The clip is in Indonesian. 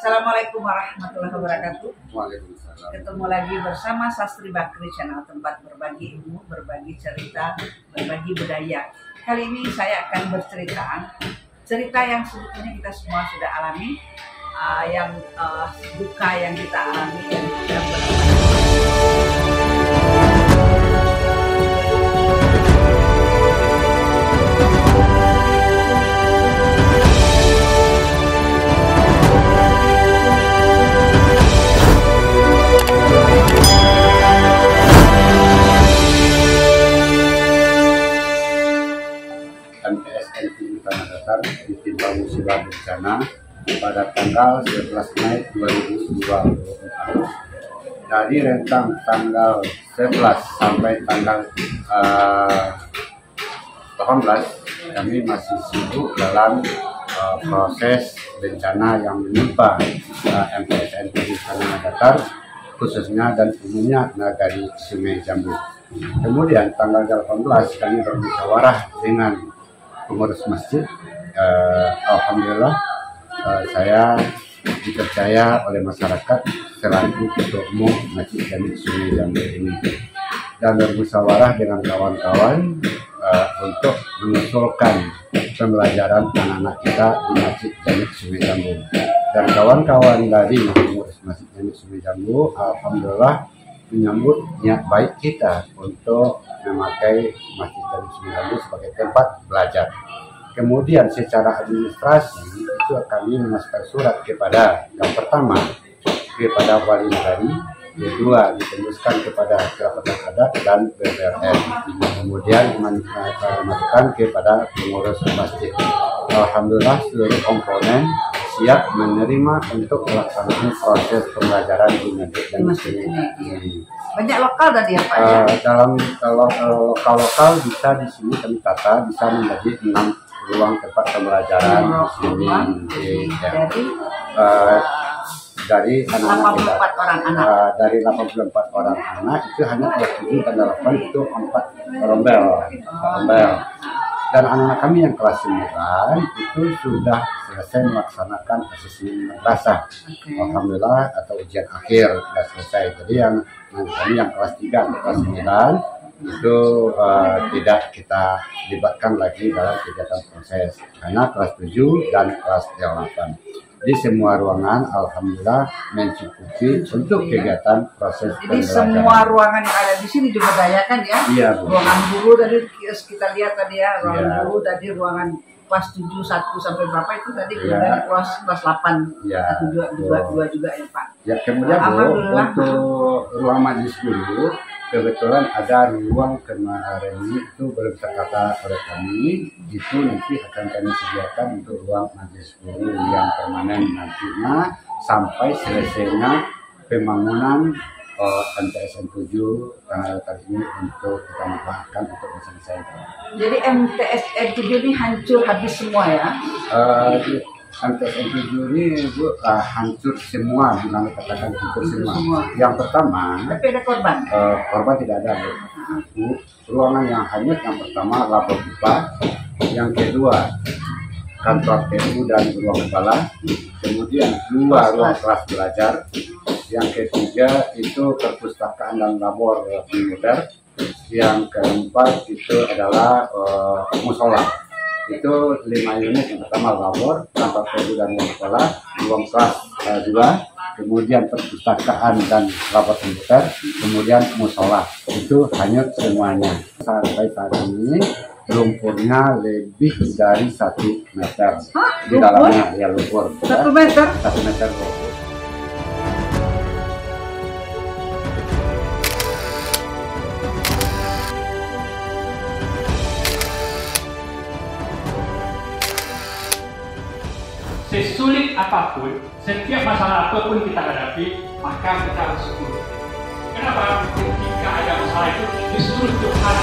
Assalamualaikum warahmatullahi wabarakatuh. Waalaikumsalam. Ketemu lagi bersama Sastri Bakri, channel tempat berbagi ilmu, berbagi cerita, berbagi budaya. Kali ini saya akan bercerita cerita yang sebetulnya kita semua sudah alami, yang duka yang kita alami, yang kita MTSN Tanah Datar ditimpa musibah bencana pada tanggal 11 Mei 2024. Dari rentang tanggal 11 sampai tanggal 18 kami masih sibuk dalam proses bencana yang menimpa MTSN Tanah Datar, khususnya dan umumnya Nagari Sungai Jambu. Kemudian tanggal 18 kami bermusyawarah dengan pengurus masjid. Alhamdulillah saya dipercaya oleh masyarakat selaku Ketua Umum Masjid Jami Sungai Jambu ini, dan bermusyawarah dengan kawan-kawan untuk mengusulkan pembelajaran anak-anak kita di Masjid Jami Sungai Jambu. Dan kawan-kawan dari pengurus Masjid Jami Sungai Jambu alhamdulillah menyambut niat baik kita untuk memakai Masjid Jami Sungai Jambu sebagai tempat belajar. Kemudian secara administrasi itu kami memasukkan surat kepada yang pertama kepada wali negari, kedua ditembuskan kepada Khilafat Adat dan BPRN, kemudian dimasukkan kepada pengurus masjid. Alhamdulillah seluruh komponen siap menerima untuk melaksanakan proses pembelajaran di masjid ini. Banyak lokal tadi ya Pak ya? Dalam kalau lokal bisa di sini kami tata bisa menjadi 6 ruang tempat pembelajaran di sini. Dari anak-anak kita, 84 orang anak. Dari 84 orang anak itu hanya kelas 7 dan 8 itu 4 rombel. Dan anak-anak kami yang kelas 9 itu sudah selesai melaksanakan asesmen madrasah. Alhamdulillah, atau ujian akhir sudah selesai. Jadi yang kami yang kelas 3 dan kelas 9 itu tidak kita libatkan lagi dalam kegiatan proses, karena kelas 7 dan kelas 8 di semua ruangan alhamdulillah mencukupi untuk kegiatan proses pembelajaran. Jadi pembelajaran. semua ruangan yang ada di sini diberdayakan ya? Iya, ruangan guru tadi kita lihat tadi ya, ruangan guru tadi, ruangan kelas 7 1 sampai berapa itu tadi, kemudian kelas 8 2 juga ya Pak. Ya, kemudian untuk ruang majelis guru kebetulan ada ruang kemarin itu belum tertata oleh kami, itu nanti akan kami sediakan untuk ruang majelis guru yang permanen nantinya sampai selesainya pembangunan MTSN 7 Tanah Datar ini untuk kita manfaatkan untuk selesaikan. Jadi MTSN 7 ini hancur habis semua ya? MTSN 7 ini hancur semua, bilang katakan hancur semua. Yang pertama, tapi ada korban? Korban tidak ada. Ruangan yang hanyut yang pertama lapor pipa, yang kedua kantor TU dan ruang kepala, kemudian 2 ruang kelas belajar, yang ketiga itu perpustakaan dan labor komputer, yang keempat itu adalah musola. Itu 5 unit, yang pertama labor, kantor TU dan ruang kepala, ruang kelas 2, kemudian perpustakaan dan labor komputer, kemudian musola. Itu hanyut semuanya. Sampai saat ini lumpurnya lebih dari 1 meter. Di dalamnya ya lumpur. 1 meter? 1 meter lumpur. Sesulit apapun, setiap masalah apapun kita hadapi, maka kita harus syukur. Kenapa? Ketika ada masalah itu, justru Tuhan